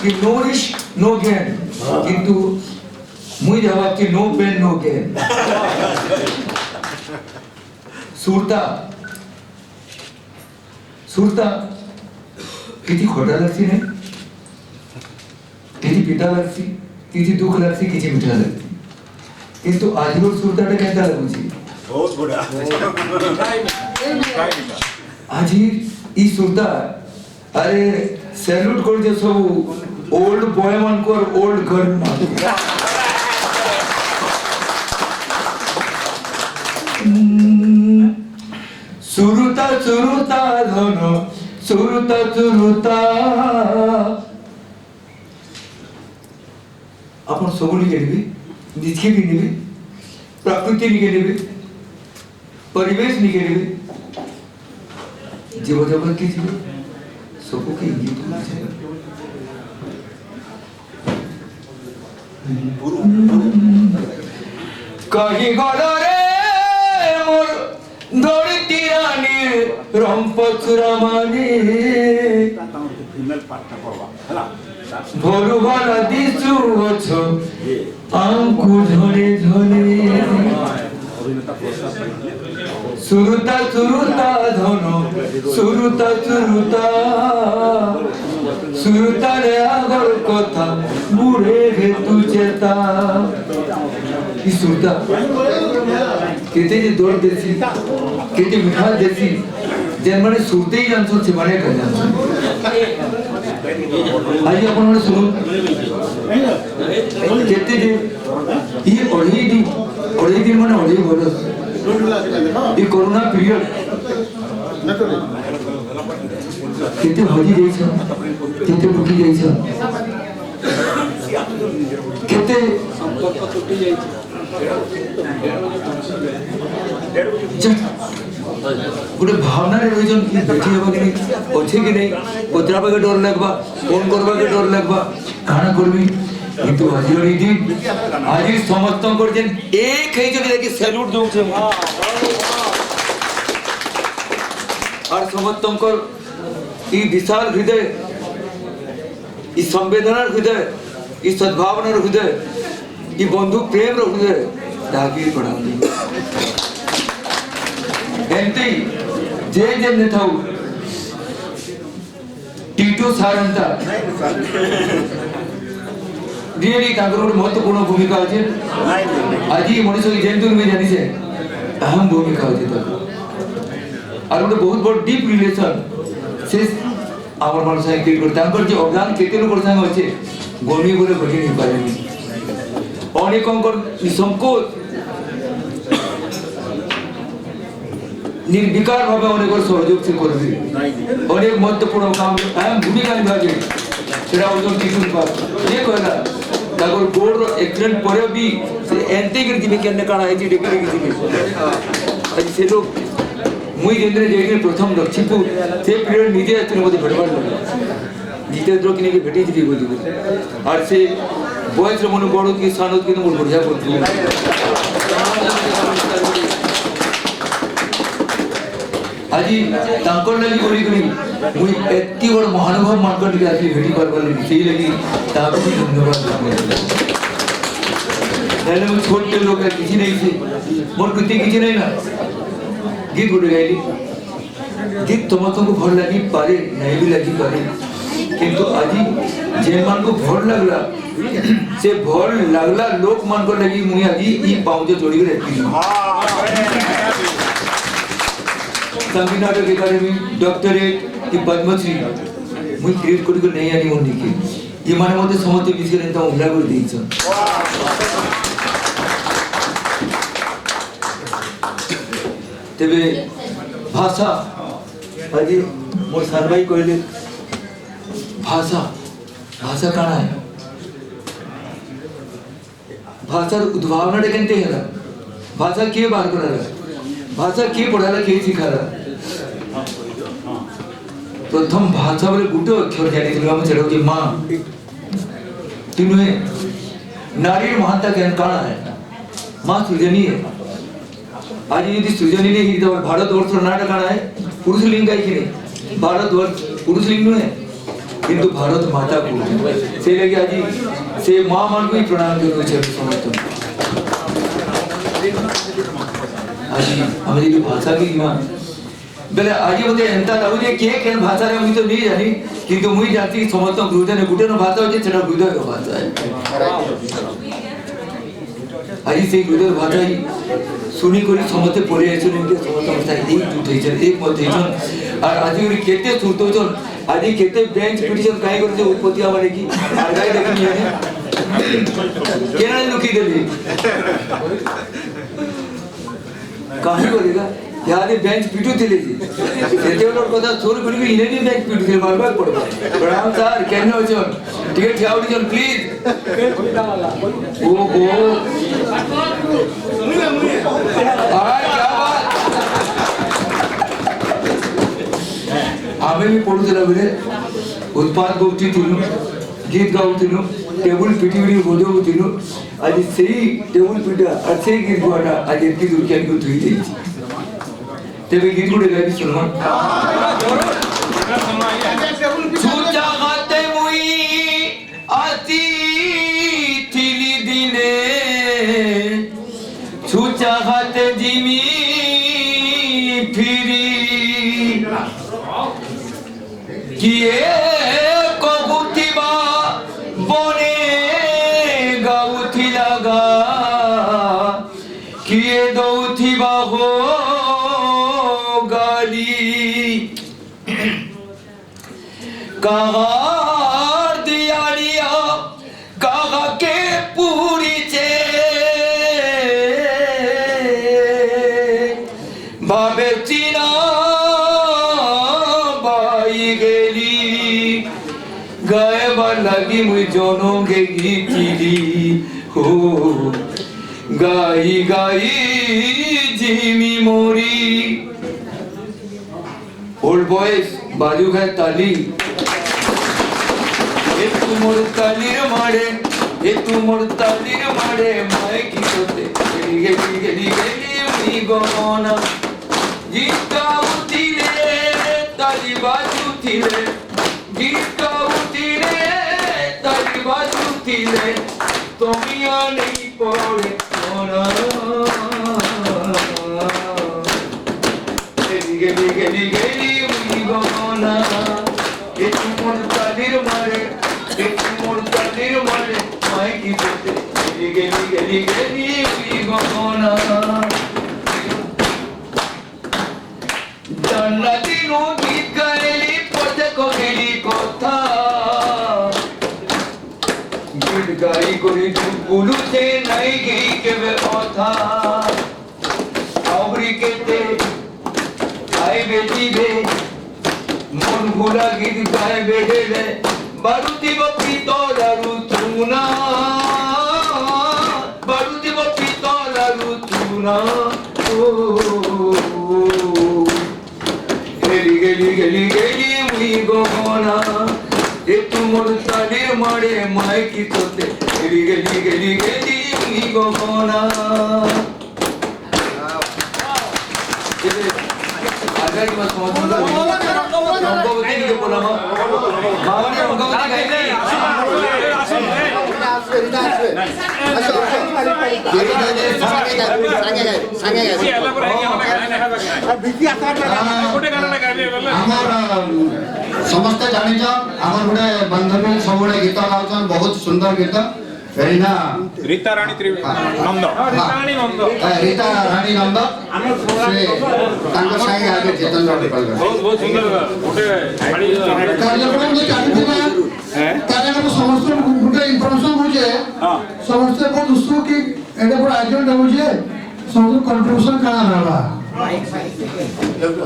कि no risk no gain किंतु मुई जवाब कि नो पेन नो गेन सुरता सुरता किती खोटा लगती नहीं किती पिता लगती किती दुख लगती किती मिठा लगती किंतु आज रोज सुरता टे कहता लगुची बहुत बड़ा आज ई सुरता अरे सैल्यूट कर जे सब ओल्ड बॉय मान को ओल्ड गर्ल मान सुरुता सुरुता धनो सुरुता सुरुता अपन सबुली गेलिबी निजके भी नेबी प्रकृति नि गेलिबी परिवेश नि गेलिबी जीव जगत की जीव सबको की इंगित होना चाहिए कहीं गलो रे मोर धरती रानी रंपचुरामानी भोरु भला दिसु अछो आंकु झरे झरे सुरुता सुरुता धनो सुरुता सुरुता सुरुता रे आगर कथा बुढ़े रे तू चेता ई सुरुता केते जे दौड़ देसी केते मिठा देसी जे माने सुरते ही जानसो से माने कर जानसो आज अपन ने सुनो केते जे ई ओढ़ी दिन माने ओढ़ी बरस ये कोरोना पीरियड कितने भजी जाई छ कितने भूखी जाई छ कितने संपर्क टूटी जाई छ गोटे भावना रे रहिजन कि बैठी हेबा कि नहीं अच्छे कि नहीं कोतरा पे डर लगबा फोन करबा के डर लगबा काना करबी किंतु आज रे दिन आज समस्त कर जेन एक है जो कि सैल्यूट दउ छे और समस्त कर ई विशाल हृदय ई संवेदनार हृदय ई सद्भावनार हृदय ई बंधु प्रेम रो हृदय दागी पड़ाली एंती जे ने थाउ टीटो सारंता रियली ताकर महत्वपूर्ण भूमिका अछि आज ई मनुष्य के जेंतुर में जानि से अहम भूमिका अछि त और गोटे बहुत बड़ डीप रिलेशन से आवर मन से क्रिएट करता ताकर जे अवदान केते लोक संग अछि गोनी बोले घटी नहीं पारेनी अनेकंकर निसंकोच निर्विकार भाव अनेक सहयोग से करबी अनेक महत्वपूर्ण काम अहम भूमिका निभाजे सेरा ओजन टिकन पर ये कहला तागर बोर्ड रो एक्सीडेंट परे भी से एंते कर दिबे केने काना आईजी डेकरे की दिबे आज से लोग मुई जेंद्र जेगे प्रथम लक्ष्मीपुर से पीरियड निजे आते मते भड़बड़ लगे जितेंद्र किने के भेटी दिबे बोली और से बॉयज रो मन बड़ की सानोत के मोर बढ़िया बोलती आज तांकर लगी बोली करी मुई एत्ती बड़ महानुभाव मानकर के आसी भेटी करबा लगी सेही लगी ताको भी धन्यवाद पहले मैं छोटे लोग किसी नहीं थे मोर कुत्ते किसी नहीं ना गीत गुड गाइली गीत तुमको भल लगी पारे नहीं भी लगी पारे किंतु आज जे मान को भल लगला से भल लगला लोक मान को लगी मुई आज ई पाउजे जोड़ी के रहती संगीत नाटक एकेडमी डॉक्टरेट की पद्मश्री मुई क्रिएट करी को नहीं आनी मन देखी ये माने मते समते बीच के ता उल्ला कर देइछ तेबे भाषा आज मोर सार भाई कहले भाषा भाषा काना है भाषार उद्भावना केनते हैला भाषा के बार कराला भाषा के पढ़ाला के सिखाला प्रथम भाषा बोले गुटे अक्षर जानी हम सेटा होची मां तिनुहे नारी महानता केन काना है मां सृजनी है आज यदि सृजनी नहीं तो भारत वर्ष नाटक काना है पुरुष लिंग है कि नहीं भारत वर्ष पुरुष लिंग है किंतु भारत माता को से लगे आज से माँ मान को ही प्रणाम करो समस्त आज हमारी जो भाषा की माँ बेले आज बोलते एंता लाउजे के केन भाषा रे मुई तो नहीं जानी किंतु मुई जाती समस्त हृदय ने गुटे न भाषा होचे सेटा हृदय का भाषा है आज से हृदय भाषा ही सुनी कोनी समस्त पड़े आछन के समस्त भाषा एक जुट हेछन एक मत हेछन और आज रे केते सुरतो छन आज केते बेंच पिटिशन काई करते उत्पत्ति माने की और गाय देखनी है केना लुकी देली कहानी बोलेगा यार बेंच पिटू थे सेते लोग कथा छोड़ कर भी इने बेंच पिटू थे बार बार पड़बा प्रणाम सर केनो छन टिकट ठियाउडी छन प्लीज ओ क्या बात आमे भी पढुतला बेले उत्पाद गोष्ठी थिलु गीत गाउथिलु टेबल पिटिबिडी बजाउथिलु आज सेही टेबल पिटा और सेही गीत गाटा आज एतकी दूर केन को थई देछि तेरे गीत गुड़े गाई सुनो छुचा गाते मुई आती थिली दिने छुचा गाते जिमी फिरी किए कबूतिबा बने गाउथी लगा किए दौथिबा हो कहार दियालिया कहा के पूरी चे भावे चीना बाई गेली गाय लगी मुझ जोनों के गीती हो गाई गाई जिमी मोरी ओल्ड बॉयज बाजू है ताली ये तू मोर तालीर मारे माय की सोते गेली मी गोना गीता उठिले ताली बाजू थिले गीता उठिले ताली बाजू थिले तोमिया नहीं पड़े सोना गेली मी गोना ये तू मोर तालीर मारे माय की सोते गेली मी गोना जन्नती नो गीत गायली पते को गेली कोथा गीत गाई कोरी गुलू से नहीं गई के वे ओथा आवरी केते आई बेटी बे मन भूला गीत गाए बेडे बारूती बपी तो दारू तुना बारूती बपी तो दारू तुना ओ गेली मुई गोना ये तू मोर तालीर मारे माय की सोते गेली मुई गोना आगे की बात समझ में रंगवती के बोला मामा ने रंगवती गाई नहीं समस्त जानी आमर गोटे बांधवी सब गीत गाँव बहुत सुंदर गीत रीता रानी नंद रीता रानी नंद आगे चेतन बहुत सुंदर समस्त गोटे इनफर्मेशन बुझे समस्त बहुत उत्सुक कि एडे बड़ आयोजन होजे समस्त कंट्रीब्यूशन कहाँ रहला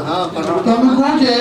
हां तुम कौन जे